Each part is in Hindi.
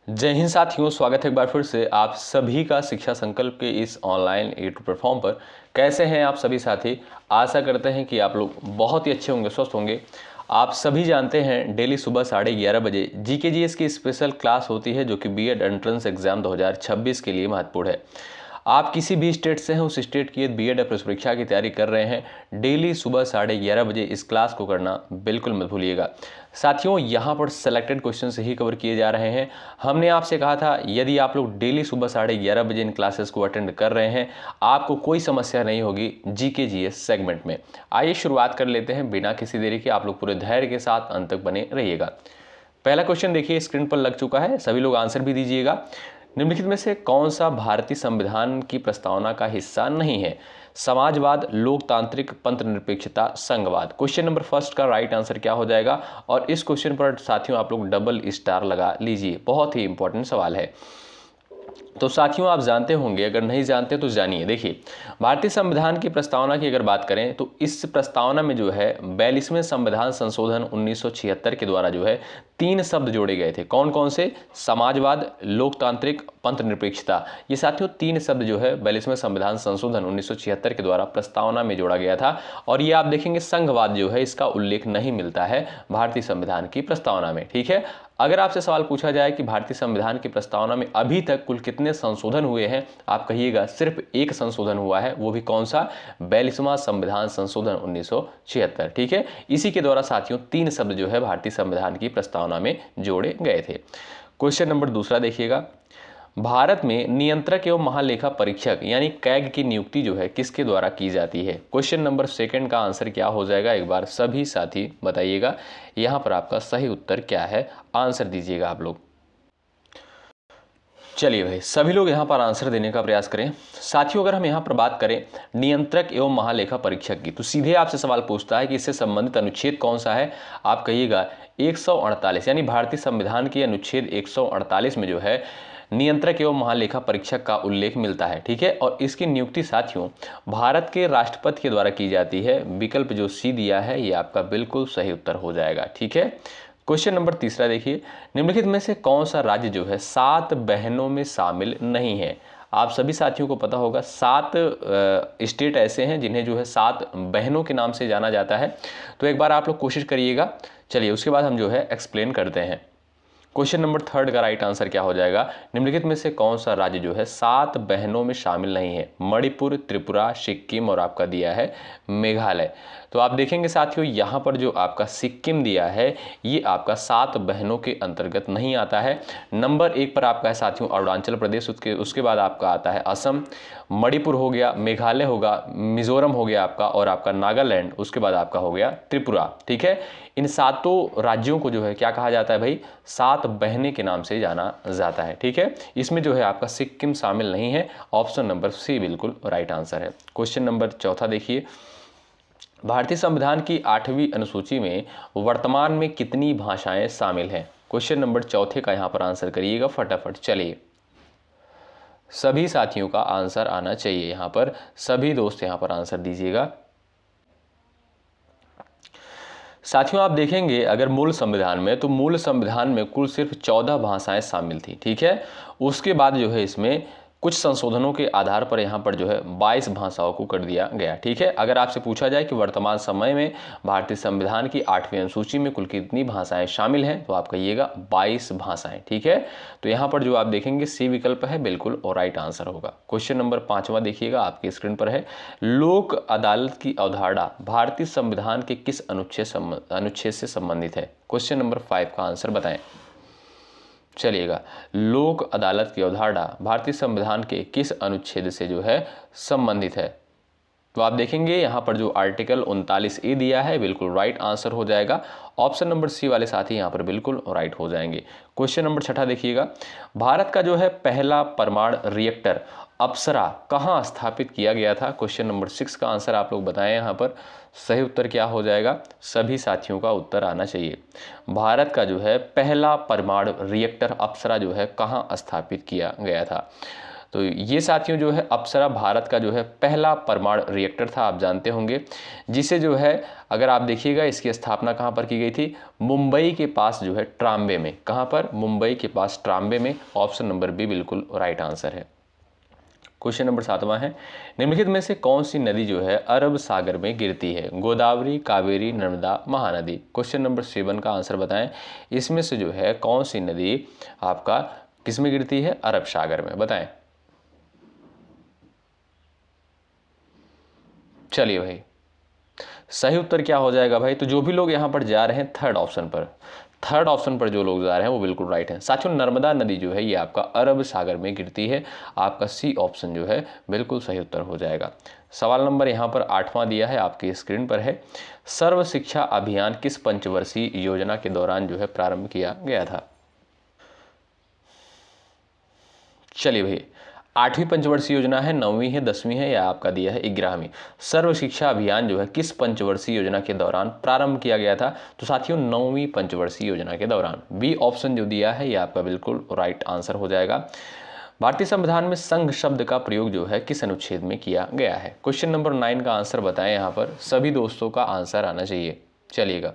जय हिंद साथियों, स्वागत है एक बार फिर से आप सभी का शिक्षा संकल्प के इस ऑनलाइन यूट्यूब प्लेटफॉर्म पर। कैसे हैं आप सभी साथी? आशा करते हैं कि आप लोग बहुत ही अच्छे होंगे, स्वस्थ होंगे। आप सभी जानते हैं डेली सुबह 11:30 बजे जीके जीएस की स्पेशल क्लास होती है जो कि बीएड एंट्रेंस एग्जाम 2026 के लिए महत्वपूर्ण है। आप किसी भी स्टेट से हैं, उस स्टेट की बीएड प्रवेश परीक्षा की तैयारी कर रहे हैं, डेली सुबह 11:30 बजे इस क्लास को करना बिल्कुल मत भूलिएगा। साथियों, यहाँ पर सेलेक्टेड क्वेश्चन से ही कवर किए जा रहे हैं। हमने आपसे कहा था यदि आप लोग डेली सुबह 11:30 बजे इन क्लासेस को अटेंड कर रहे हैं, आपको कोई समस्या नहीं होगी जीके जीएस सेगमेंट में। आइए शुरुआत कर लेते हैं बिना किसी देरी के। आप लोग पूरे धैर्य के साथ अंत तक बने रहिएगा। पहला क्वेश्चन देखिए, स्क्रीन पर लग चुका है, सभी लोग आंसर भी दीजिएगा। निम्नलिखित में से कौन सा भारतीय संविधान की प्रस्तावना का हिस्सा नहीं है? समाजवाद, लोकतांत्रिक, पंथनिरपेक्षता, संघवाद। क्वेश्चन नंबर फर्स्ट का राइट आंसर क्या हो जाएगा? और इस क्वेश्चन पर साथियों आप लोग डबल स्टार लगा लीजिए, बहुत ही इंपॉर्टेंट सवाल है। तो साथियों आप जानते होंगे, अगर नहीं जानते तो जानिए। देखिए, भारतीय संविधान की प्रस्तावना की अगर बात करें तो इस प्रस्तावना में जो है 42वें संविधान संशोधन 1976 के द्वारा जो है 3 शब्द जोड़े गए थे। कौन कौन से? समाजवाद, लोकतांत्रिक, पंथनिरपेक्षता। ये साथियों 3 शब्द जो है 42वें संविधान संशोधन 1976 के द्वारा प्रस्तावना में जोड़ा गया था। और ये आप देखेंगे संघवाद जो है इसका उल्लेख नहीं मिलता है भारतीय संविधान की प्रस्तावना में। ठीक है, अगर आपसे सवाल पूछा जाए कि भारतीय संविधान की प्रस्तावना में अभी तक कुल कितने संशोधन हुए हैं, आप कहिएगा सिर्फ एक संशोधन हुआ है। वो भी कौन सा? 42वां संविधान संशोधन 1976। ठीक है, इसी के द्वारा साथियों 3 शब्द जो है भारतीय संविधान की प्रस्तावना में जोड़े गए थे। क्वेश्चन नंबर दूसरा देखिएगा, भारत में नियंत्रक एवं महालेखा परीक्षक यानी कैग की नियुक्ति जो है किसके द्वारा की जाती है? क्वेश्चन नंबर सेकंड का आंसर क्या हो जाएगा? एक बार सभी साथी बताइएगा, यहां पर आपका सही उत्तर क्या है? आंसर दीजिएगा आप लोग। चलिए भाई, सभी लोग यहाँ पर आंसर देने का प्रयास करें। साथियों, अगर हम यहाँ पर बात करें नियंत्रक एवं महालेखा परीक्षक की, तो सीधे आपसे सवाल पूछता है कि इससे संबंधित अनुच्छेद कौन सा है? आप कहिएगा 148, यानी भारतीय संविधान के अनुच्छेद 148 में जो है नियंत्रक एवं महालेखा परीक्षक का उल्लेख मिलता है। ठीक है, और इसकी नियुक्ति साथियों भारत के राष्ट्रपति के द्वारा की जाती है। विकल्प जो सी दिया है ये आपका बिल्कुल सही उत्तर हो जाएगा। ठीक है, क्वेश्चन नंबर तीसरा देखिए, निम्नलिखित में से कौन सा राज्य जो है 7 बहनों में शामिल नहीं है? आप सभी साथियों को पता होगा 7 स्टेट ऐसे हैं जिन्हें जो है 7 बहनों के नाम से जाना जाता है। तो एक बार आप लोग कोशिश करिएगा। चलिए उसके बाद हम जो है एक्सप्लेन करते हैं। क्वेश्चन नंबर थर्ड का राइट आंसर क्या हो जाएगा? निम्नलिखित में से कौन सा राज्य जो है 7 बहनों में शामिल नहीं है? मणिपुर, त्रिपुरा, सिक्किम और आपका दिया है मेघालय। तो आप देखेंगे साथियों यहाँ पर जो आपका सिक्किम दिया है ये आपका 7 बहनों के अंतर्गत नहीं आता है। नंबर 1 पर आपका है साथियों अरुणाचल प्रदेश, उसके बाद आपका आता है असम, मणिपुर हो गया, मेघालय होगा, मिजोरम हो गया आपका, और आपका नागालैंड, उसके बाद आपका हो गया त्रिपुरा। ठीक है, इन 7 राज्यों को जो है क्या कहा जाता है भाई? 7 बहनें के नाम से जाना जाता है। ठीक है, इसमें जो है आपका सिक्किम शामिल नहीं है। ऑप्शन नंबर सी बिल्कुल राइट आंसर है। क्वेश्चन नंबर चौथा देखिए, भारतीय संविधान की 8वीं अनुसूची में वर्तमान में कितनी भाषाएं शामिल हैं? क्वेश्चन नंबर चौथे का यहां पर आंसर करिएगा फटाफट। चलिए सभी साथियों का आंसर आना चाहिए, यहां पर सभी दोस्त यहां पर आंसर दीजिएगा। साथियों आप देखेंगे अगर मूल संविधान में, तो मूल संविधान में कुल सिर्फ 14 भाषाएं शामिल थी। ठीक है, उसके बाद जो है इसमें कुछ संशोधनों के आधार पर यहाँ पर जो है 22 भाषाओं को कर दिया गया। ठीक है, अगर आपसे पूछा जाए कि वर्तमान समय में भारतीय संविधान की 8वीं अनुसूची में कुल कितनी भाषाएं शामिल हैं, तो आप कहिएगा 22 भाषाएं। ठीक है, तो यहाँ पर जो आप देखेंगे सी विकल्प है बिल्कुल और राइट आंसर होगा। क्वेश्चन नंबर 5वां देखिएगा, आपकी स्क्रीन पर है, लोक अदालत की अवधारणा भारतीय संविधान के किस अनुच्छेद से संबंधित है? क्वेश्चन नंबर 5 का आंसर बताएं। चलिएगा, लोक अदालत की अवधारणा भारतीय संविधान के किस अनुच्छेद से जो है संबंधित है? तो आप देखेंगे यहाँ पर जो आर्टिकल 39A दिया है बिल्कुल राइट आंसर हो जाएगा। ऑप्शन नंबर सी वाले साथी यहाँ पर बिल्कुल राइट हो जाएंगे। क्वेश्चन नंबर 6 देखिएगा, भारत का जो है पहला परमाणु रिएक्टर अप्सरा कहाँ स्थापित किया गया था? क्वेश्चन नंबर 6 का आंसर आप लोग बताएं, यहाँ पर सही उत्तर क्या हो जाएगा? सभी साथियों का उत्तर आना चाहिए। भारत का जो है पहला परमाणु रिएक्टर अप्सरा जो है कहाँ स्थापित किया गया था? तो ये साथियों जो है अप्सरा भारत का जो है पहला परमाणु रिएक्टर था, आप जानते होंगे, जिसे जो है अगर आप देखिएगा इसकी स्थापना कहाँ पर की गई थी, मुंबई के पास जो है ट्राम्बे में। कहाँ पर? मुंबई के पास ट्राम्बे में। ऑप्शन नंबर बी बिल्कुल राइट आंसर है। क्वेश्चन नंबर 7वां है, निम्नलिखित में से कौन सी नदी जो है अरब सागर में गिरती है? गोदावरी, कावेरी, नर्मदा, महानदी। क्वेश्चन नंबर 7 का आंसर बताएं, इसमें से जो है कौन सी नदी आपका किस में गिरती है? अरब सागर में। बताएं। चलिए भाई, सही उत्तर क्या हो जाएगा भाई? तो जो भी लोग यहाँ पर जा रहे हैं थर्ड ऑप्शन पर जो लोग जा रहे हैं वो बिल्कुल राइट हैं। साथियों, नर्मदा नदी जो है ये आपका अरब सागर में गिरती है। आपका सी ऑप्शन जो है बिल्कुल सही उत्तर हो जाएगा। सवाल नंबर यहाँ पर 8वां दिया है, आपकी स्क्रीन पर है। सर्व शिक्षा अभियान किस पंचवर्षीय योजना के दौरान जो है प्रारंभ किया गया था? चलिए भाई, 8वीं पंचवर्षीय योजना है, 9वीं है, 10वीं है, या आपका दिया है 11वीं? सर्व शिक्षा अभियान जो है किस पंचवर्षीय योजना के दौरान प्रारंभ किया गया था? तो साथियों 9वीं पंचवर्षीय योजना के दौरान। बी ऑप्शन जो दिया है ये आपका बिल्कुल राइट आंसर हो जाएगा। भारतीय संविधान में संघ शब्द का प्रयोग जो है किस अनुच्छेद में किया गया है? क्वेश्चन नंबर 9 का आंसर बताएं, यहाँ पर सभी दोस्तों का आंसर आना चाहिए। चलिएगा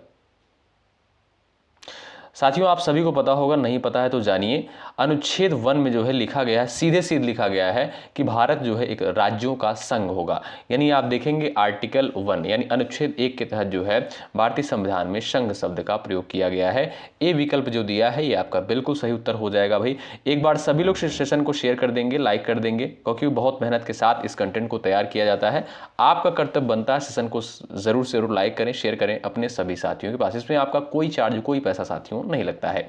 साथियों, आप सभी को पता होगा, नहीं पता है तो जानिए। अनुच्छेद 1 में जो है लिखा गया है, सीधे लिखा गया है कि भारत जो है एक राज्यों का संघ होगा। यानी आप देखेंगे आर्टिकल 1 यानी अनुच्छेद 1 के तहत जो है भारतीय संविधान में संघ शब्द का प्रयोग किया गया है। ए विकल्प जो दिया है ये आपका बिल्कुल सही उत्तर हो जाएगा भाई। एक बार सभी लोग सेशन को शेयर कर देंगे, लाइक कर देंगे, क्योंकि बहुत मेहनत के साथ इस कंटेंट को तैयार किया जाता है। आपका कर्तव्य बनता है सेशन को जरूर से जरूर लाइक करें, शेयर करें अपने सभी साथियों के पास। इसमें आपका कोई चार्ज, कोई पैसा साथियों नहीं लगता है।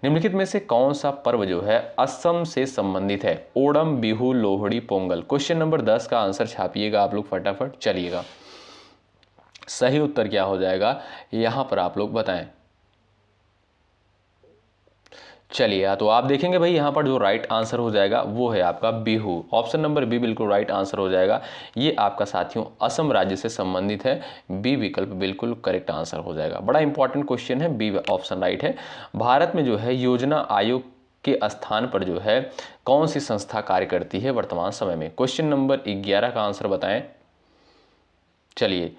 निम्नलिखित में से कौन सा पर्व जो है असम से संबंधित है? ओणम, बिहू, लोहड़ी, पोंगल। क्वेश्चन नंबर 10 का आंसर छापिएगा आप लोग फटाफट। चलिएगा, सही उत्तर क्या हो जाएगा यहां पर आप लोग बताएं। चलिए, तो आप देखेंगे भाई यहाँ पर जो राइट आंसर हो जाएगा वो है आपका बिहू। ऑप्शन नंबर बी बिल्कुल राइट आंसर हो जाएगा। ये आपका साथियों असम राज्य से संबंधित है। बी विकल्प बिल्कुल करेक्ट आंसर हो जाएगा। बड़ा इंपॉर्टेंट क्वेश्चन है, बी ऑप्शन राइट है। भारत में जो है योजना आयोग के स्थान पर जो है कौन सी संस्था कार्य करती है वर्तमान समय में? क्वेश्चन नंबर 11 का आंसर बताएं। चलिए,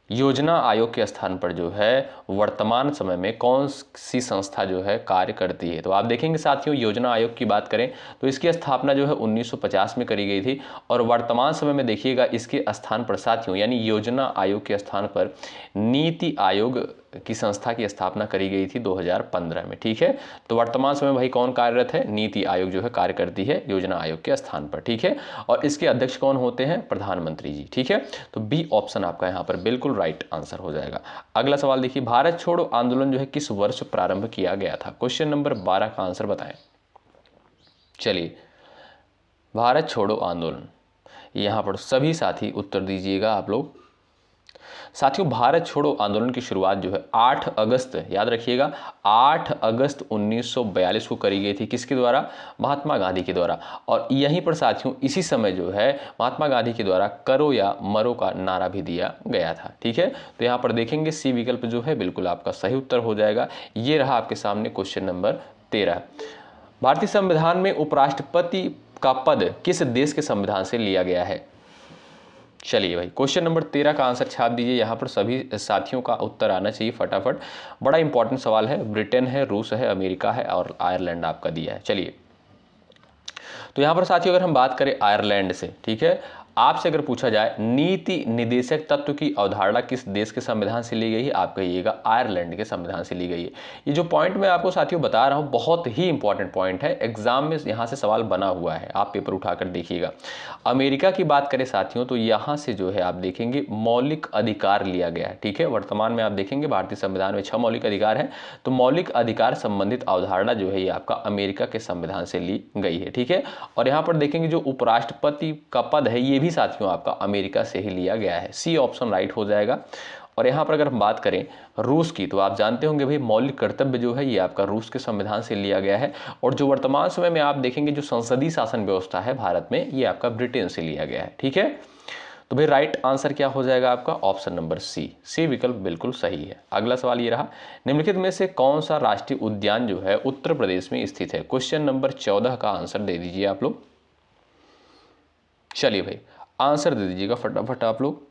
योजना आयोग के स्थान पर जो है वर्तमान समय में कौन सी संस्था जो है कार्य करती है? तो आप देखेंगे साथियों, योजना आयोग की बात करें तो इसकी स्थापना जो है 1950 में करी गई थी, और वर्तमान समय में देखिएगा इसके स्थान पर साथियों यानी योजना आयोग के स्थान पर नीति आयोग की संस्था की स्थापना करी गई थी 2015 में। ठीक है, तो वर्तमान समय भाई कौन कार्यरत है? नीति आयोग जो है कार्य करती है योजना आयोग के स्थान पर। ठीक है, और इसके अध्यक्ष कौन होते हैं? प्रधानमंत्री जी। ठीक है, तो बी ऑप्शन आपका यहाँ पर बिल्कुल राइट आंसर हो जाएगा। अगला सवाल देखिए, भारत छोड़ो आंदोलन जो है किस वर्ष प्रारंभ किया गया था? क्वेश्चन नंबर 12 का आंसर बताएं। चलिए, भारत छोड़ो आंदोलन, यहाँ पर सभी साथी उत्तर दीजिएगा आप लोग। साथियों, भारत छोड़ो आंदोलन की शुरुआत जो है 8 अगस्त, याद रखिएगा 8 अगस्त 1942 को करी गई थी। किसके द्वारा? महात्मा गांधी के द्वारा। और यहीं पर साथियों इसी समय जो है महात्मा गांधी के द्वारा करो या मरो का नारा भी दिया गया था। ठीक है, तो यहाँ पर देखेंगे सी विकल्प जो है बिल्कुल आपका सही उत्तर हो जाएगा। ये रहा आपके सामने क्वेश्चन नंबर 13। भारतीय संविधान में उपराष्ट्रपति का पद किस देश के संविधान से लिया गया है? चलिए भाई, क्वेश्चन नंबर 13 का आंसर छाप दीजिए। यहाँ पर सभी साथियों का उत्तर आना चाहिए फटाफट। बड़ा इंपॉर्टेंट सवाल है। ब्रिटेन है, रूस है, अमेरिका है और आयरलैंड आपका दिया है। चलिए, तो यहाँ पर साथियों अगर हम बात करें आयरलैंड से, ठीक है, आपसे अगर पूछा जाए नीति निदेशक तत्व की अवधारणा किस देश के संविधान से ली गई है? आप कहिएगा आयरलैंड के संविधान से ली गई है। ये जो पॉइंट मैं आपको साथियों बता रहा हूँ बहुत ही इंपॉर्टेंट पॉइंट है, एग्जाम में यहाँ से सवाल बना हुआ है, आप पेपर उठाकर देखिएगा। अमेरिका की बात करें साथियों तो यहाँ से जो है आप देखेंगे मौलिक अधिकार लिया गया है। ठीक है, वर्तमान में आप देखेंगे भारतीय संविधान में 6 मौलिक अधिकार है, तो मौलिक अधिकार संबंधित अवधारणा जो है ये आपका अमेरिका के संविधान से ली गई है। ठीक है, और यहाँ पर देखेंगे जो उपराष्ट्रपति का पद है ये भी साथियों आपका अमेरिका से ही लिया गया है। सी ऑप्शन राइट हो जाएगा। और यहाँ पर अगर हम बात करें रूस की तो आप जानते होंगे भाई मौलिक कर्तव्य जो है ये आपका रूस के संविधान से लिया गया है। और जो वर्तमान समय में आप देखेंगे जो संसदीय शासन व्यवस्था है भारत में ये आपका ब्रिटेन से लिया गया है। ठीक है, तो भाई राइट आंसर क्या हो जाएगा आपका? ऑप्शन नंबर सी विकल्प बिल्कुल सही है। अगला सवाल ये रहा, निम्नलिखित में से कौन सा राष्ट्रीय उद्यान जो है उत्तर प्रदेश में स्थित है? क्वेश्चन नंबर 14 का आंसर दे दीजिए आप लोग। चलिए भाई आंसर दे दीजिएगा फटाफट आप लोग।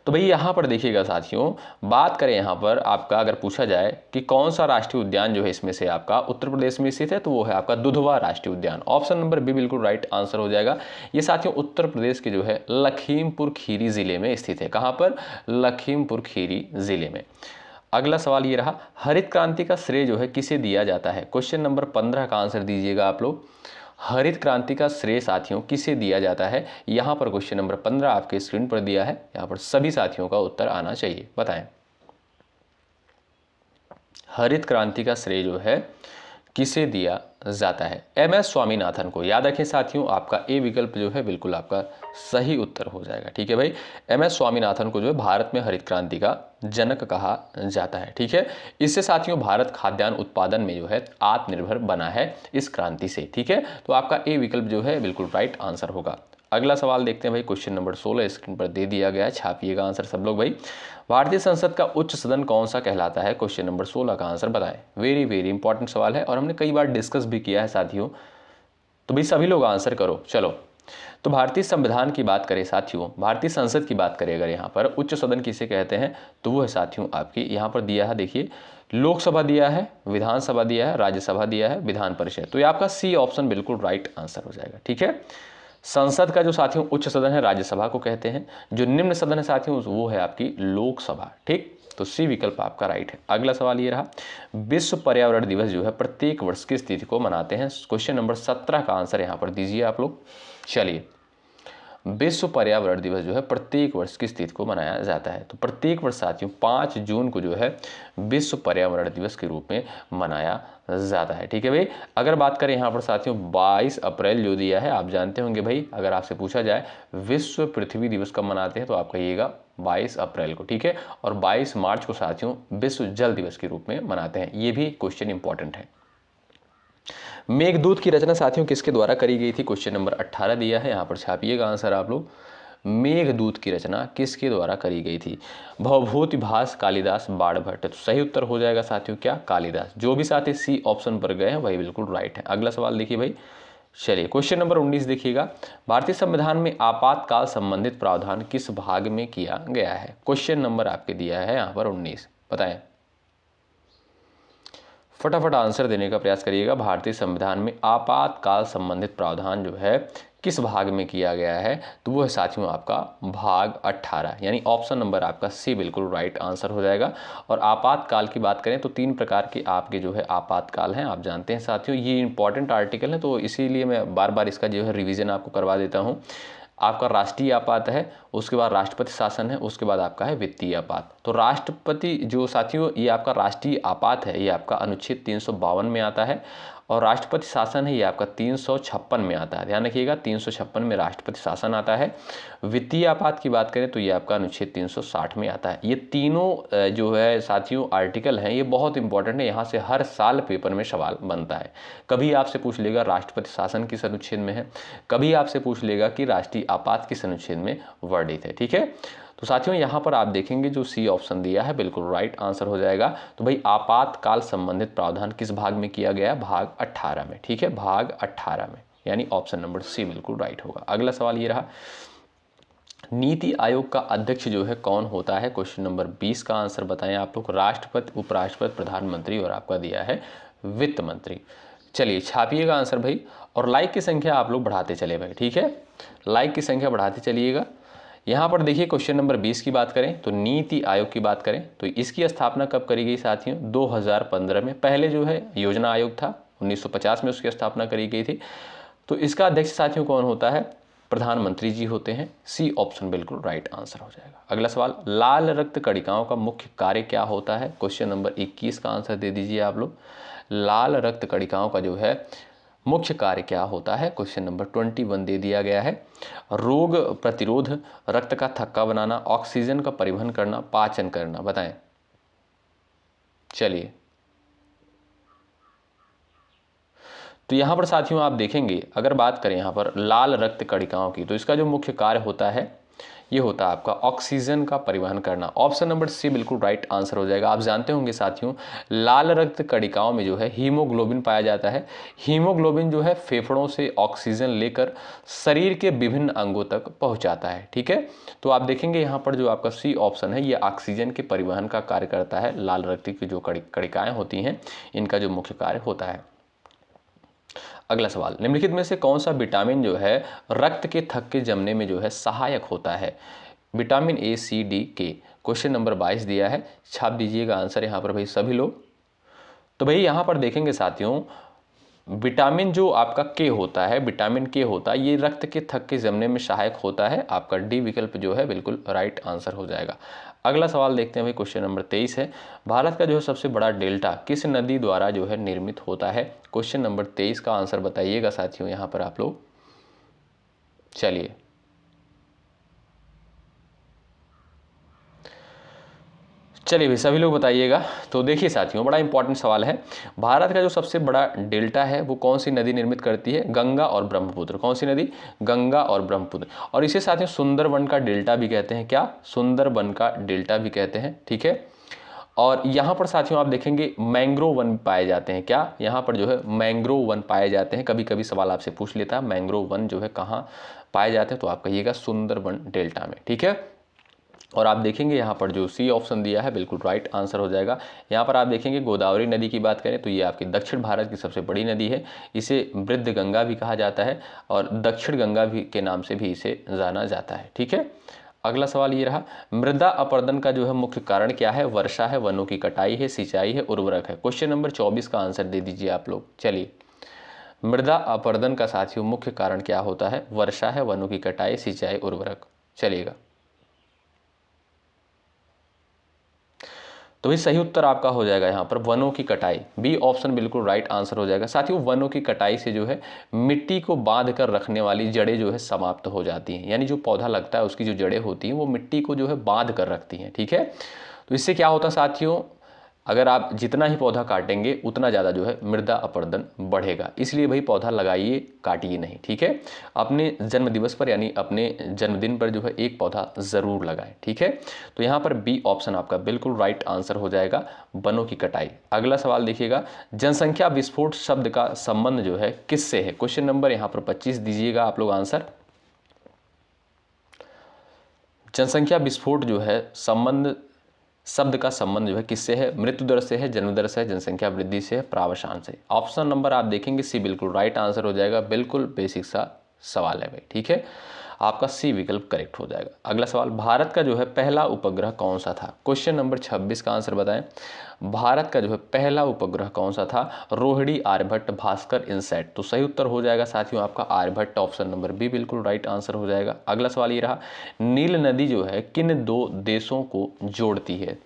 तो भाई यहाँ पर देखिएगा साथियों, बात करें यहाँ पर आपका अगर पूछा जाए कि कौन सा राष्ट्रीय उद्यान जो है इसमें से आपका उत्तर प्रदेश में स्थित है, तो वो है आपका दुधवा राष्ट्रीय उद्यान। ऑप्शन नंबर बी बिल्कुल राइट आंसर हो जाएगा। ये साथियों उत्तर प्रदेश के जो है लखीमपुर खीरी जिले में स्थित है। कहाँ पर? लखीमपुर खीरी जिले में। अगला सवाल ये रहा, हरित क्रांति का श्रेय जो है किसे दिया जाता है? क्वेश्चन नंबर 15 का आंसर दीजिएगा आप लोग। हरित क्रांति का श्रेय साथियों किसे दिया जाता है? यहाँ पर क्वेश्चन नंबर 15 आपके स्क्रीन पर दिया है, यहाँ पर सभी साथियों का उत्तर आना चाहिए। बताएं हरित क्रांति का श्रेय जो है किसे दिया जाता है? एम.एस. स्वामीनाथन को। याद रखें साथियों, आपका ए विकल्प जो है बिल्कुल आपका सही उत्तर हो जाएगा। ठीक है भाई, एम.एस. स्वामीनाथन को जो है भारत में हरित क्रांति का जनक कहा जाता है। ठीक है, इससे साथियों भारत खाद्यान्न उत्पादन में जो है आत्मनिर्भर बना है इस क्रांति से। ठीक है, तो आपका ए विकल्प जो है बिल्कुल राइट आंसर होगा। अगला सवाल देखते हैं भाई, क्वेश्चन नंबर 16 स्क्रीन पर दे दिया गया है, छापिएगा आंसर सब लोग भाई। भारतीय संसद का उच्च सदन कौन सा कहलाता है? क्वेश्चन नंबर 16 का आंसर बताएं। वेरी वेरी इंपॉर्टेंट सवाल है और हमने कई बार डिस्कस भी किया है साथियों, तो भाई सभी लोग आंसर करो। चलो, तो भारतीय संविधान की बात करें साथियों, भारतीय संसद की बात करें अगर यहाँ पर उच्च सदन किसे कहते हैं, तो वो है साथियों आपकी यहाँ पर दिया है, देखिए लोकसभा दिया है, विधानसभा दिया है, राज्यसभा दिया है, विधान परिषद। तो ये आपका सी ऑप्शन बिल्कुल राइट आंसर हो जाएगा। ठीक है, संसद का जो साथियों उच्च सदन है राज्यसभा को कहते हैं, जो निम्न सदन है साथियों वो है आपकी लोकसभा। ठीक, तो सी विकल्प आपका राइट है। अगला सवाल ये रहा, विश्व पर्यावरण दिवस जो है प्रत्येक वर्ष किस तिथि को मनाते हैं? क्वेश्चन नंबर 17 का आंसर यहाँ पर दीजिए आप लोग। चलिए, विश्व पर्यावरण दिवस जो है प्रत्येक वर्ष किस तिथि को मनाया जाता है? तो प्रत्येक वर्ष साथियों 5 जून को जो है विश्व पर्यावरण दिवस के रूप में मनाया जाता है। ठीक है भाई, अगर बात करें यहाँ पर साथियों 22 अप्रैल जो दिया है, आप जानते होंगे भाई, अगर आपसे पूछा जाए विश्व पृथ्वी दिवस कब मनाते हैं तो आप कहिएगा 22 अप्रैल को। ठीक है, और 22 मार्च को साथियों विश्व जल दिवस के रूप में मनाते हैं। ये भी क्वेश्चन इंपॉर्टेंट है। मेघदूत की रचना साथियों किसके द्वारा करी गई थी? क्वेश्चन नंबर 18 दिया है, यहाँ पर छापिएगा आंसर आप लोग। मेघदूत की रचना किसके द्वारा करी गई थी? भवभूतिभास, कालिदास, बाणभट्ट। तो सही उत्तर हो जाएगा साथियों क्या? कालिदास। जो भी साथी सी ऑप्शन पर गए हैं वही बिल्कुल राइट है। अगला सवाल देखिए भाई, चलिए क्वेश्चन नंबर 19 देखिएगा, भारतीय संविधान में आपातकाल संबंधित प्रावधान किस भाग में किया गया है? क्वेश्चन नंबर आपके दिया है यहाँ पर 19, बताएं फटाफट आंसर देने का प्रयास करिएगा। भारतीय संविधान में आपातकाल संबंधित प्रावधान जो है किस भाग में किया गया है? तो वो है साथियों आपका भाग 18, यानी ऑप्शन नंबर आपका सी बिल्कुल राइट आंसर हो जाएगा। और आपातकाल की बात करें तो 3 प्रकार के आपके जो है आपातकाल हैं, आप जानते हैं साथियों, ये इंपॉर्टेंट आर्टिकल है तो इसीलिए मैं बार बार इसका जो है रिवीजन आपको करवा देता हूँ। आपका राष्ट्रीय आपात है, उसके बाद राष्ट्रपति शासन है, उसके बाद आपका है वित्तीय आपात। तो राष्ट्रपति जो साथियों ये आपका राष्ट्रीय आपात है, ये आपका अनुच्छेद 352 में आता है, और राष्ट्रपति शासन है ये आपका 356 में आता है। ध्यान रखिएगा 356 में राष्ट्रपति शासन आता है। वित्तीय आपात की बात करें तो ये आपका अनुच्छेद 360 में आता है। ये तीनों जो है साथियों आर्टिकल हैं, ये बहुत इंपॉर्टेंट है, यहाँ से हर साल पेपर में सवाल बनता है। कभी आपसे पूछ लेगा राष्ट्रपति शासन किस अनुच्छेद में है, कभी आपसे पूछ लेगा कि राष्ट्रीय आपात किस अनुच्छेद में वर्णित है। ठीक है, तो साथियों यहाँ पर आप देखेंगे जो सी ऑप्शन दिया है बिल्कुल राइट आंसर हो जाएगा। तो भाई आपातकाल संबंधित प्रावधान किस भाग में किया गया? भाग 18 में। ठीक है, भाग 18 में, यानी ऑप्शन नंबर सी बिल्कुल राइट होगा। अगला सवाल ये रहा, नीति आयोग का अध्यक्ष जो है कौन होता है? क्वेश्चन नंबर 20 का आंसर बताएं आप लोग। राष्ट्रपति, उपराष्ट्रपति, प्रधानमंत्री और आपका दिया है वित्त मंत्री। चलिए छापिएगा आंसर भाई, और लाइक की संख्या आप लोग बढ़ाते चले भाई। ठीक है, लाइक की संख्या बढ़ाते चलिएगा। यहाँ पर देखिए क्वेश्चन नंबर 20 की बात करें तो नीति आयोग की बात करें तो इसकी स्थापना कब करी गई साथियों? 2015 में। पहले जो है योजना आयोग था, 1950 में उसकी स्थापना करी गई थी। तो इसका अध्यक्ष साथियों कौन होता है? प्रधानमंत्री जी होते हैं। सी ऑप्शन बिल्कुल राइट आंसर हो जाएगा। अगला सवाल, लाल रक्त कणिकाओं का मुख्य कार्य क्या होता है? क्वेश्चन नंबर 21 का आंसर दे दीजिए आप लोग। लाल रक्त कणिकाओं का जो है मुख्य कार्य क्या होता है? क्वेश्चन नंबर 21 दे दिया गया है। रोग प्रतिरोध, रक्त का थक्का बनाना, ऑक्सीजन का परिवहन करना, पाचन करना। बताएं चलिए, तो यहाँ पर साथियों आप देखेंगे अगर बात करें यहाँ पर लाल रक्त कणिकाओं की, तो इसका जो मुख्य कार्य होता है ये होता है आपका ऑक्सीजन का परिवहन करना। ऑप्शन नंबर सी बिल्कुल राइट आंसर हो जाएगा। आप जानते होंगे साथियों, लाल रक्त कणिकाओं में जो है हीमोग्लोबिन पाया जाता है। हीमोग्लोबिन जो है फेफड़ों से ऑक्सीजन लेकर शरीर के विभिन्न अंगों तक पहुंचाता है। ठीक है, तो आप देखेंगे यहाँ पर जो आपका सी ऑप्शन है ये ऑक्सीजन के परिवहन का कार्य करता है। लाल रक्त की जो कणिकाएं होती हैं इनका जो मुख्य कार्य होता है। अगला सवाल, निम्नलिखित में से कौन सा विटामिन जो है रक्त के थक्के जमने में जो है सहायक होता है? विटामिन ए, सी, डी, के। क्वेश्चन नंबर 22 दिया है, छाप दीजिएगा आंसर यहाँ पर भाई सभी लोग। तो भाई यहाँ पर देखेंगे साथियों, विटामिन जो आपका के होता है, विटामिन के होता है, ये रक्त के थक्के जमने में सहायक होता है। आपका डी विकल्प जो है बिल्कुल राइट आंसर हो जाएगा। अगला सवाल देखते हैं भाई, क्वेश्चन नंबर 23 है, भारत का जो है सबसे बड़ा डेल्टा किस नदी द्वारा जो है निर्मित होता है? क्वेश्चन नंबर 23 का आंसर बताइएगा साथियों यहाँ पर आप लोग। चलिए, चलिए भाई सभी लोग बताइएगा। तो देखिए साथियों, बड़ा इंपॉर्टेंट सवाल है। भारत का जो सबसे बड़ा डेल्टा है वो कौन सी नदी निर्मित करती है? गंगा और ब्रह्मपुत्र। कौन सी नदी? गंगा और ब्रह्मपुत्र। और इसे साथियों सुंदरबन का डेल्टा भी कहते हैं। क्या? सुंदरबन का डेल्टा भी कहते हैं। ठीक है, और यहाँ पर साथियों आप देखेंगे मैंग्रोव वन पाए जाते हैं। क्या? यहाँ पर जो है मैंग्रोव वन पाए जाते हैं। कभी कभी सवाल आपसे पूछ लेता है मैंग्रोव वन जो है कहाँ पाए जाते हैं, तो आप कहिएगा सुंदरबन डेल्टा में। ठीक है, और आप देखेंगे यहाँ पर जो सी ऑप्शन दिया है बिल्कुल राइट आंसर हो जाएगा। यहाँ पर आप देखेंगे गोदावरी नदी की बात करें तो ये आपकी दक्षिण भारत की सबसे बड़ी नदी है। इसे वृद्ध गंगा भी कहा जाता है और दक्षिण गंगा भी के नाम से भी इसे जाना जाता है। ठीक है, अगला सवाल ये रहा, मृदा अपरदन का जो है मुख्य कारण क्या है? वर्षा है, वनों की कटाई है, सिंचाई है, उर्वरक है। क्वेश्चन नंबर 24 का आंसर दे दीजिए आप लोग। चलिए, मृदा अपरदन का साथियों मुख्य कारण क्या होता है? वर्षा है, वनों की कटाई, सिंचाई, उर्वरक। चलिएगा, तो भाई सही उत्तर आपका हो जाएगा यहाँ पर वनों की कटाई। बी ऑप्शन बिल्कुल राइट आंसर हो जाएगा। साथियों वनों की कटाई से जो है मिट्टी को बांध कर रखने वाली जड़ें जो है समाप्त हो जाती हैं। यानी जो पौधा लगता है उसकी जो जड़ें होती हैं वो मिट्टी को जो है बांध कर रखती हैं। ठीक है, तो इससे क्या होता है साथियों, अगर आप जितना ही पौधा काटेंगे उतना ज़्यादा जो है मृदा अपरदन बढ़ेगा। इसलिए भाई पौधा लगाइए, काटिए नहीं। ठीक है, अपने जन्म दिवस पर यानी अपने जन्मदिन पर जो है एक पौधा ज़रूर लगाएं। ठीक है, तो यहाँ पर बी ऑप्शन आपका बिल्कुल राइट आंसर हो जाएगा, वनों की कटाई। अगला सवाल देखिएगा, जनसंख्या विस्फोट शब्द का संबंध जो है किससे है? क्वेश्चन नंबर यहाँ पर 25 दीजिएगा आप लोग आंसर। जनसंख्या विस्फोट जो है संबंध, शब्द का संबंध जो है किससे है? मृत्यु दर से है, जन्म दर से है, जनसंख्या वृद्धि से है, प्रावसान से। ऑप्शन नंबर आप देखेंगे सी बिल्कुल राइट आंसर हो जाएगा। बिल्कुल बेसिक सा सवाल है भाई। ठीक है, आपका सी विकल्प करेक्ट हो जाएगा। अगला सवाल, भारत का जो है पहला उपग्रह कौन सा था? क्वेश्चन नंबर 26 का आंसर बताएं। भारत का जो है पहला उपग्रह कौन सा था? रोहिणी, आर्यभट्ट, भास्कर, इनसैट। तो सही उत्तर हो जाएगा साथियों आपका आर्यभट्ट। ऑप्शन नंबर बी बिल्कुल राइट आंसर हो जाएगा। अगला सवाल ये रहा, नील नदी जो है किन दो देशों को जोड़ती है?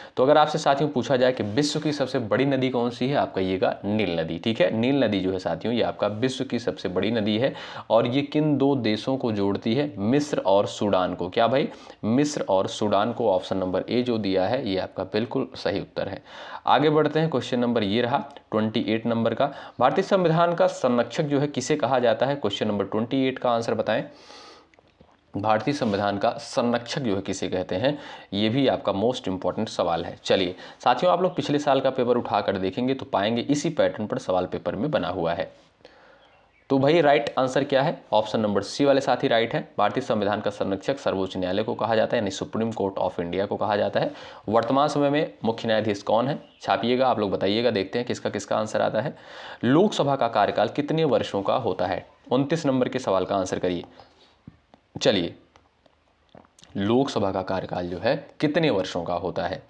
तो अगर आपसे साथियों पूछा जाए कि विश्व की सबसे बड़ी नदी कौन सी है, आप कहिएगा नील नदी। ठीक है, नील नदी जो है साथियों ये आपका विश्व की सबसे बड़ी नदी है और ये किन दो देशों को जोड़ती है? मिस्र और सूडान को। क्या भाई? मिस्र और सूडान को। ऑप्शन नंबर ए जो दिया है ये आपका बिल्कुल सही उत्तर है। आगे बढ़ते हैं, क्वेश्चन नंबर ये रहा 28 नंबर का, भारतीय संविधान का संरक्षक जो है किसे कहा जाता है? क्वेश्चन नंबर 28 का आंसर बताएं। भारतीय संविधान का संरक्षक जो है किसे कहते हैं? ये भी आपका मोस्ट इंपॉर्टेंट सवाल है। चलिए साथियों, आप लोग पिछले साल का पेपर उठाकर देखेंगे तो पाएंगे इसी पैटर्न पर सवाल पेपर में बना हुआ है। तो भाई राइट आंसर क्या है? ऑप्शन नंबर सी वाले साथी राइट है। भारतीय संविधान का संरक्षक सर्वोच्च न्यायालय को कहा जाता है, यानी सुप्रीम कोर्ट ऑफ इंडिया को कहा जाता है। वर्तमान समय में मुख्य न्यायाधीश कौन है? छापिएगा, आप लोग बताइएगा, देखते हैं किसका किसका आंसर आता है। लोकसभा का कार्यकाल कितने वर्षों का होता है? 29 नंबर के सवाल का आंसर करिए। चलिए, लोकसभा का कार्यकाल जो है कितने वर्षों का होता है?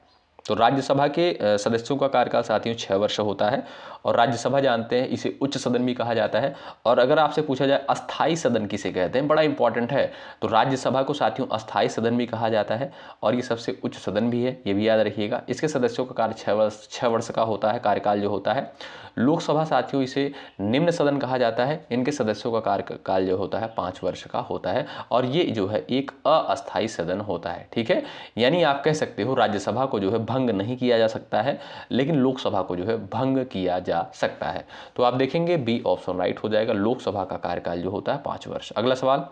तो राज्यसभा के सदस्यों का कार्यकाल साथियों 6 वर्ष होता है और राज्यसभा जानते हैं इसे उच्च सदन भी कहा जाता है। और अगर आपसे पूछा जाए अस्थाई सदन किसे कहते हैं, बड़ा इंपॉर्टेंट है, तो राज्यसभा को साथियों अस्थाई सदन भी कहा जाता है और ये सबसे उच्च सदन भी है, ये भी याद रखिएगा। इसके सदस्यों का कार्य 6 वर्ष का होता है, कार्यकाल जो होता है। लोकसभा साथियों इसे निम्न सदन कहा जाता है, इनके सदस्यों का कार्यकाल जो होता है 5 वर्ष का होता है और ये जो है एक अस्थाई सदन होता है। ठीक है, यानी आप कह सकते हो राज्यसभा को जो है भंग नहीं किया जा सकता है, लेकिन लोकसभा को जो है भंग किया जा सकता है। तो आप देखेंगे बी ऑप्शन राइट हो जाएगा, लोकसभा का कार्यकाल जो होता है 5 वर्ष। अगला सवाल,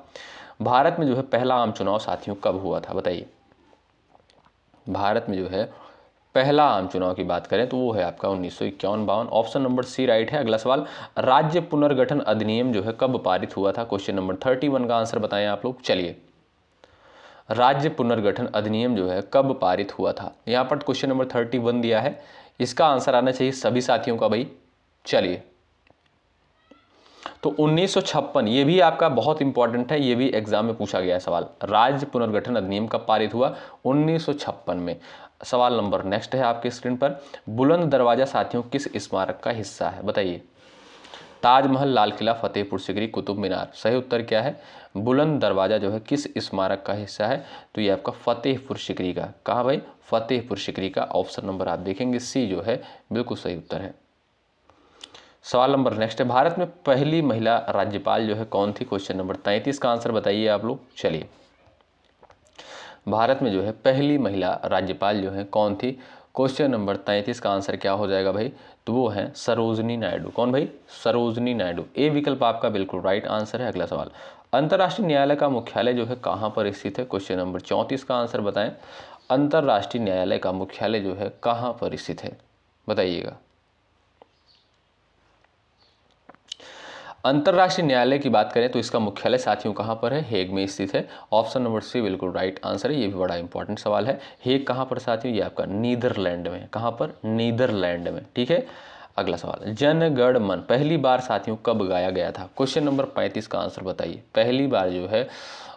भारत में जो है पहला आम चुनाव साथियों कब हुआ था, बताइए। भारत में जो है पहला आम चुनाव की बात करें तो वो है आपका 1951-52। ऑप्शन नंबर सी राइट है। अगला सवाल, राज्य पुनर्गठन अधिनियम जो है कब पारित हुआ था, क्वेश्चन नंबर 31 का आंसर बताएं आप लोग। चलिए, राज्य पुनर्गठन अधिनियम जो है कब पारित हुआ था, यहाँ पर क्वेश्चन नंबर 31 दिया है, इसका आंसर आना चाहिए सभी साथियों का भाई। चलिए, तो 1956, ये भी आपका बहुत इंपॉर्टेंट है, ये भी एग्जाम में पूछा गया है सवाल। राज्य पुनर्गठन अधिनियम कब पारित हुआ, 1956 में। सवाल नंबर नेक्स्ट है आपके स्क्रीन पर, बुलंद दरवाजा साथियों किस स्मारक का हिस्सा है, बताइए। ताजमहल, लाल किला, फतेहपुर सिकरी, कुतुब मीनार। सही उत्तर क्या है, बुलंद दरवाजा जो है किस स्मारक का हिस्सा है, तो ये आपका फतेहपुर सिकरी का। कहा भाई, फतेहपुर सिकरी का। ऑप्शन नंबर आप देखेंगे सी जो है बिल्कुल सही उत्तर है। सवाल नंबर नेक्स्ट है, भारत में पहली महिला राज्यपाल जो है कौन थी, क्वेश्चन नंबर 33 का आंसर बताइए आप लोग। चलिए, भारत में जो है पहली महिला राज्यपाल जो है कौन थी, क्वेश्चन नंबर 33 का आंसर क्या हो जाएगा भाई, तो वो है सरोजनी नायडू। कौन भाई, सरोजनी नायडू। ए विकल्प आपका बिल्कुल राइट आंसर है। अगला सवाल, अंतर्राष्ट्रीय न्यायालय का मुख्यालय जो है कहाँ पर स्थित है, क्वेश्चन नंबर 34 का आंसर बताएं। अंतर्राष्ट्रीय न्यायालय का मुख्यालय जो है कहाँ पर स्थित है, बताइएगा। अंतर्राष्ट्रीय न्यायालय की बात करें तो इसका मुख्यालय साथियों कहाँ पर है, हेग में स्थित है। ऑप्शन नंबर सी बिल्कुल राइट आंसर है। ये भी बड़ा इंपॉर्टेंट सवाल है। हेग कहाँ पर साथियों, ये आपका नीदरलैंड में। कहाँ पर, नीदरलैंड में, ठीक है। अगला सवाल, जन गण मन पहली बार साथियों कब गाया गया था, क्वेश्चन नंबर 35 का आंसर बताइए। पहली बार जो है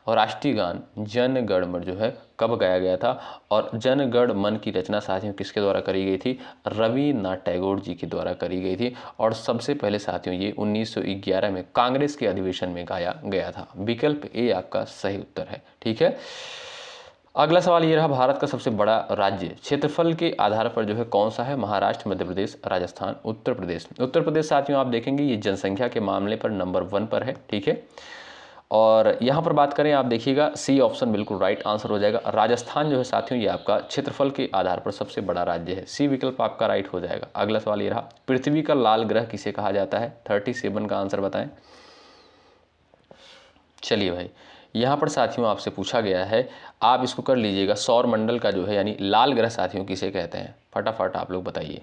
और राष्ट्रीय गान जन गण मन जो है कब गाया गया था, और जन गण मन की रचना साथियों किसके द्वारा करी गई थी, रविन्द्रनाथ टैगोर जी के द्वारा करी गई थी। और सबसे पहले साथियों ये 1911 में कांग्रेस के अधिवेशन में गाया गया था। विकल्प ए आपका सही उत्तर है, ठीक है। अगला सवाल ये रहा, भारत का सबसे बड़ा राज्य क्षेत्रफल के आधार पर जो है कौन सा है, महाराष्ट्र, मध्य प्रदेश, राजस्थान, उत्तर प्रदेश। उत्तर प्रदेश साथियों आप देखेंगे ये जनसंख्या के मामले पर नंबर 1 पर है, ठीक है। और यहाँ पर बात करें आप देखिएगा सी ऑप्शन बिल्कुल राइट आंसर हो जाएगा। राजस्थान जो है साथियों ये आपका क्षेत्रफल के आधार पर सबसे बड़ा राज्य है। सी विकल्प आपका राइट हो जाएगा। अगला सवाल ये रहा, पृथ्वी का लाल ग्रह किसे कहा जाता है, 37 का आंसर बताएं। चलिए भाई, यहाँ पर साथियों आपसे पूछा गया है, आप इसको कर लीजिएगा, सौर मंडल का जो है यानी लाल ग्रह साथियों किसे कहते हैं, फटाफट आप लोग बताइए।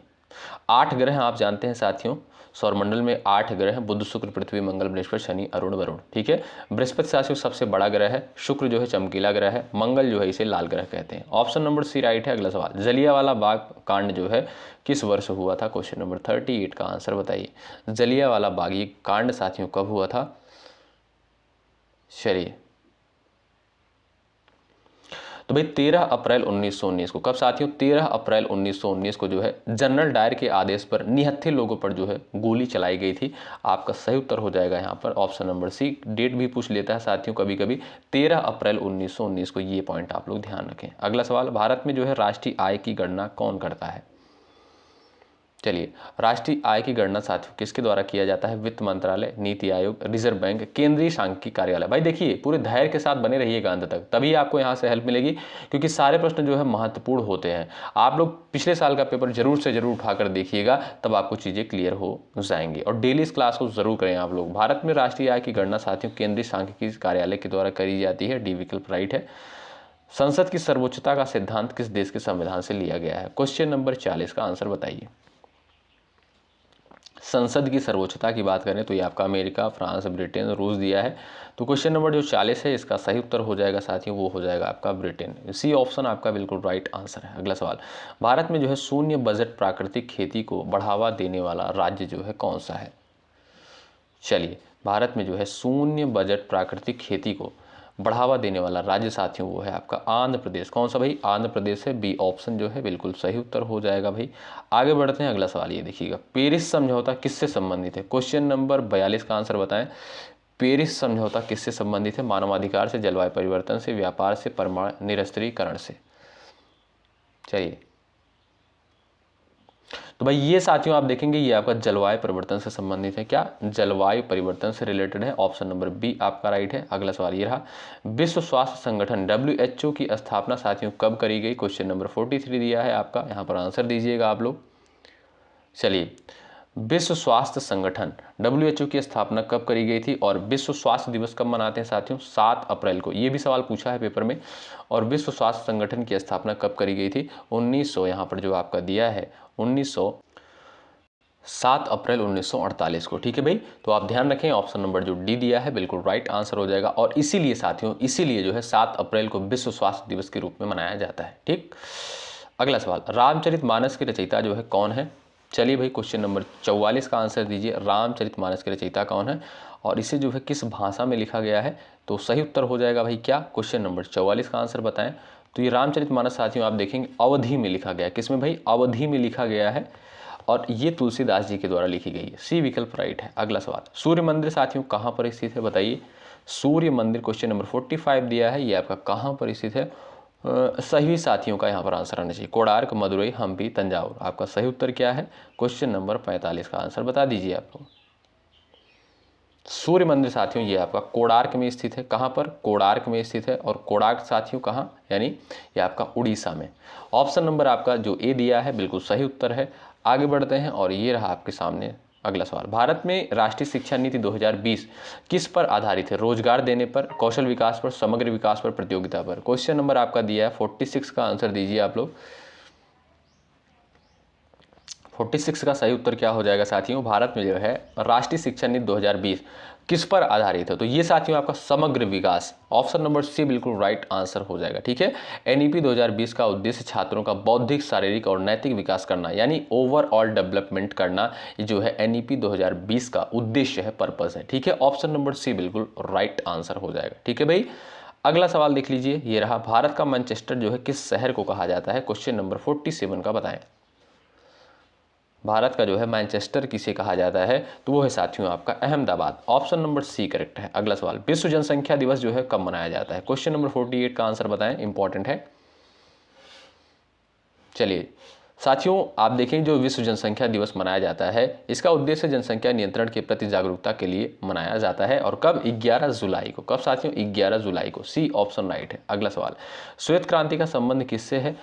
8 ग्रह आप जानते हैं साथियों, सौरमंडल में 8 ग्रह हैं, बुध, शुक्र, पृथ्वी, मंगल, बृहस्पति, शनि, अरुण, वरुण, ठीक है। बृहस्पति साथियों सबसे बड़ा ग्रह है, शुक्र जो है चमकीला ग्रह है, मंगल जो है इसे लाल ग्रह कहते हैं। ऑप्शन नंबर सी राइट है। अगला सवाल, जलियांवाला बाग कांड जो है किस वर्ष हुआ था, क्वेश्चन नंबर 38 का आंसर बताइए। जलियांवाला बाग ये कांड साथियों कब हुआ था, चलिए तो भाई 13 अप्रैल 1919 को। कब साथियों, 13 अप्रैल 1919 को जो है जनरल डायर के आदेश पर निहत्थे लोगों पर जो है गोली चलाई गई थी। आपका सही उत्तर हो जाएगा यहाँ पर ऑप्शन नंबर सी। डेट भी पूछ लेता है साथियों कभी कभी, 13 अप्रैल 1919 को, ये पॉइंट आप लोग ध्यान रखें। अगला सवाल, भारत में जो है राष्ट्रीय आय की गणना कौन करता है, चलिए राष्ट्रीय आय की गणना साथियों किसके द्वारा किया जाता है, वित्त मंत्रालय, नीति आयोग, रिजर्व बैंक, केंद्रीय सांख्यिकी कार्यालय। भाई देखिए पूरे धैर्य के साथ बने रहिएगा अंत तक, तभी आपको यहाँ से हेल्प मिलेगी, क्योंकि सारे प्रश्न जो है महत्वपूर्ण होते हैं। आप लोग पिछले साल का पेपर जरूर से जरूर उठाकर देखिएगा, तब आपको चीज़ें क्लियर हो जाएंगी। और डेली इस क्लास को जरूर करें आप लोग। भारत में राष्ट्रीय आय की गणना साथियों केंद्रीय सांख्यिकी कार्यालय के द्वारा करी जाती है। डी विकल्प राइट है। संसद की सर्वोच्चता का सिद्धांत किस देश के संविधान से लिया गया है, क्वेश्चन नंबर 40 का आंसर बताइए। संसद की सर्वोच्चता की बात करें तो ये आपका अमेरिका, फ्रांस, ब्रिटेन, रूस दिया है। तो क्वेश्चन नंबर जो 40 है इसका सही उत्तर हो जाएगा साथियों, वो हो जाएगा आपका ब्रिटेन। सी ऑप्शन आपका बिल्कुल राइट आंसर है। अगला सवाल, भारत में जो है शून्य बजट प्राकृतिक खेती को बढ़ावा देने वाला राज्य जो है कौन सा है। चलिए भारत में जो है शून्य बजट प्राकृतिक खेती को बढ़ावा देने वाला राज्य साथियों वो है आपका आंध्र प्रदेश। कौन सा भाई, आंध्र प्रदेश है। बी ऑप्शन जो है बिल्कुल सही उत्तर हो जाएगा भाई। आगे बढ़ते हैं। अगला सवाल ये देखिएगा, पेरिस समझौता किससे संबंधित है, क्वेश्चन नंबर 42 का आंसर बताएं। पेरिस समझौता किससे संबंधित है, मानवाधिकार से, जलवायु परिवर्तन से, व्यापार से, परमाणु निरस्त्रीकरण से। चलिए तो भाई ये साथियों आप देखेंगे ये आपका जलवायु परिवर्तन से संबंधित है। क्या, जलवायु परिवर्तन से रिलेटेड है। ऑप्शन नंबर बी आपका राइट है। अगला सवाल ये रहा, विश्व स्वास्थ्य संगठन WHO की स्थापना साथियों कब करी गई, क्वेश्चन नंबर 43 दिया है आपका, यहाँ पर आंसर दीजिएगा आप लोग। चलिए विश्व स्वास्थ्य संगठन WHO की स्थापना कब करी गई थी और विश्व स्वास्थ्य दिवस कब मनाते हैं साथियों? 7 अप्रैल को। ये भी सवाल पूछा है पेपर में। और विश्व स्वास्थ्य संगठन की स्थापना कब करी गई थी? 1900, यहाँ पर जो आपका दिया है 7 अप्रैल 1948 को। ठीक है भाई, तो आप ध्यान रखें ऑप्शन नंबर जो डी दिया है बिल्कुल राइट आंसर हो जाएगा। और इसीलिए साथियों, इसीलिए जो है 7 अप्रैल को विश्व स्वास्थ्य दिवस के रूप में मनाया जाता है। ठीक, अगला सवाल, रामचरितमानस के रचयिता जो है कौन है? चलिए भाई, क्वेश्चन नंबर 44 का आंसर दीजिए। रामचरितमानस के रचयिता कौन है और इसे जो है किस भाषा में लिखा गया है? तो सही उत्तर हो जाएगा भाई क्या? क्वेश्चन नंबर 44 का आंसर बताएं। तो ये रामचरितमानस साथियों आप देखेंगे अवधि में लिखा गया है। किसमें भाई? अवधि में लिखा गया है और ये तुलसीदास जी के द्वारा लिखी गई है। सी विकल्प राइट है। अगला सवाल, सूर्य मंदिर साथियों कहाँ पर स्थित है बताइए? सूर्य मंदिर क्वेश्चन नंबर 45 दिया है, ये आपका कहाँ पर स्थित है? सही साथियों का यहाँ पर आंसर आना चाहिए। कोणार्क, मदुरई, हम्पी, तंजावुर। आपका सही उत्तर क्या है? क्वेश्चन नंबर 45 का आंसर बता दीजिए आपको। सूर्य मंदिर साथियों ये आपका कोणार्क में स्थित है। कहाँ पर? कोणार्क में स्थित है। और कोणार्क साथियों कहाँ? यानी ये आपका उड़ीसा में। ऑप्शन नंबर आपका जो ए दिया है बिल्कुल सही उत्तर है। आगे बढ़ते हैं और ये रहा आपके सामने अगला सवाल, भारत में राष्ट्रीय शिक्षा नीति 2020 किस पर आधारित है? रोजगार देने पर, कौशल विकास पर, समग्र विकास पर, प्रतियोगिता पर। क्वेश्चन नंबर आपका दिया है 46 का आंसर दीजिए आप लोग। 46 का सही उत्तर क्या हो जाएगा साथियों? भारत में जो है राष्ट्रीय शिक्षा नीति 2020 किस पर आधारित है? तो ये साथियों आपका समग्र विकास। ऑप्शन नंबर सी बिल्कुल राइट आंसर हो जाएगा। ठीक है, NEP 2020 का उद्देश्य छात्रों का बौद्धिक, शारीरिक और नैतिक विकास करना, यानी ओवरऑल डेवलपमेंट करना, ये जो है NEP 2020 का उद्देश्य है, पर्पस है। ठीक है, ऑप्शन नंबर सी बिल्कुल राइट आंसर हो जाएगा। ठीक है भाई, अगला सवाल देख लीजिए। ये रहा, भारत का मैनचेस्टर जो है किस शहर को कहा जाता है? क्वेश्चन नंबर 47 का बताएं। भारत का जो है मैनचेस्टर किसे कहा जाता है? तो वो है साथियों आपका Ahmedabad. Option number C correct है। अगला सवाल, विश्व जनसंख्या दिवस जो है कब मनाया जाता है? क्वेश्चन नंबर 48 का आंसर बताएं, इंपॉर्टेंट है। चलिए साथियों, आप देखें जो विश्व जनसंख्या दिवस मनाया जाता है, इसका उद्देश्य जनसंख्या नियंत्रण के प्रति जागरूकता के लिए मनाया जाता है। और कब? 11 जुलाई को। कब साथियों? 11 जुलाई को। सी ऑप्शन राइट है। अगला सवाल, श्वेत क्रांति का संबंध किससे है?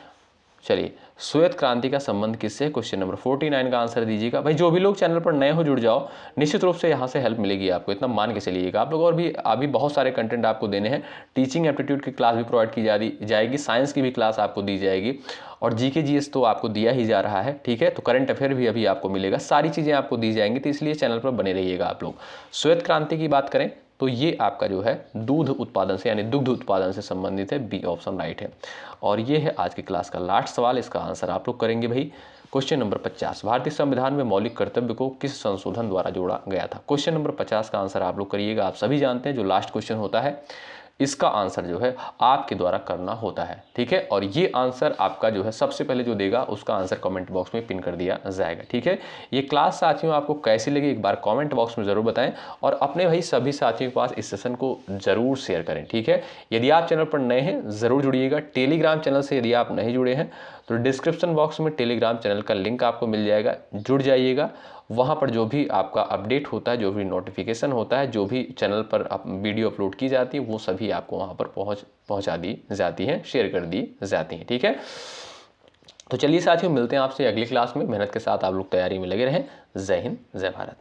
चलिए, श्वेत क्रांति का संबंध किससे? क्वेश्चन नंबर 49 का आंसर दीजिएगा। भाई जो भी लोग चैनल पर नए हो जुड़ जाओ, निश्चित रूप से यहाँ से हेल्प मिलेगी आपको, इतना मान के चलिएगा आप लोग। और भी अभी बहुत सारे कंटेंट आपको देने हैं। टीचिंग एप्टीट्यूड की क्लास भी प्रोवाइड की जाएगी, साइंस की भी क्लास आपको दी जाएगी, और GK GS तो आपको दिया ही जा रहा है। ठीक है, तो करंट अफेयर भी अभी आपको मिलेगा, सारी चीज़ें आपको दी जाएंगी, तो इसलिए चैनल पर बने रहिएगा आप लोग। श्वेत क्रांति की बात करें तो ये आपका जो है दूध उत्पादन से, यानी दुग्ध उत्पादन से संबंधित है। बी ऑप्शन राइट है। और ये है आज की क्लास का लास्ट सवाल, इसका आंसर आप लोग करेंगे भाई। क्वेश्चन नंबर 50, भारतीय संविधान में मौलिक कर्तव्य को किस संशोधन द्वारा जोड़ा गया था? क्वेश्चन नंबर 50 का आंसर आप लोग करिएगा। आप सभी जानते हैं जो लास्ट क्वेश्चन होता है, इसका आंसर जो है आपके द्वारा करना होता है। ठीक है, और ये आंसर आपका जो है सबसे पहले जो देगा उसका आंसर कमेंट बॉक्स में पिन कर दिया जाएगा। ठीक है, ये क्लास साथियों आपको कैसी लगी एक बार कमेंट बॉक्स में ज़रूर बताएं, और अपने भाई सभी साथियों के पास इस सेशन को ज़रूर शेयर करें। ठीक है, यदि आप चैनल पर नए हैं ज़रूर जुड़िएगा। टेलीग्राम चैनल से यदि आप नहीं जुड़े हैं तो डिस्क्रिप्शन बॉक्स में टेलीग्राम चैनल का लिंक आपको मिल जाएगा, जुड़ जाइएगा। वहाँ पर जो भी आपका अपडेट होता है, जो भी नोटिफिकेशन होता है, जो भी चैनल पर वीडियो अपलोड की जाती है, वो सभी आपको वहाँ पर पहुँचा दी जाती हैं, शेयर कर दी जाती हैं। ठीक है, तो चलिए साथियों, मिलते हैं आपसे अगली क्लास में। मेहनत के साथ आप लोग तैयारी में लगे रहें। जय हिंद, जय भारत।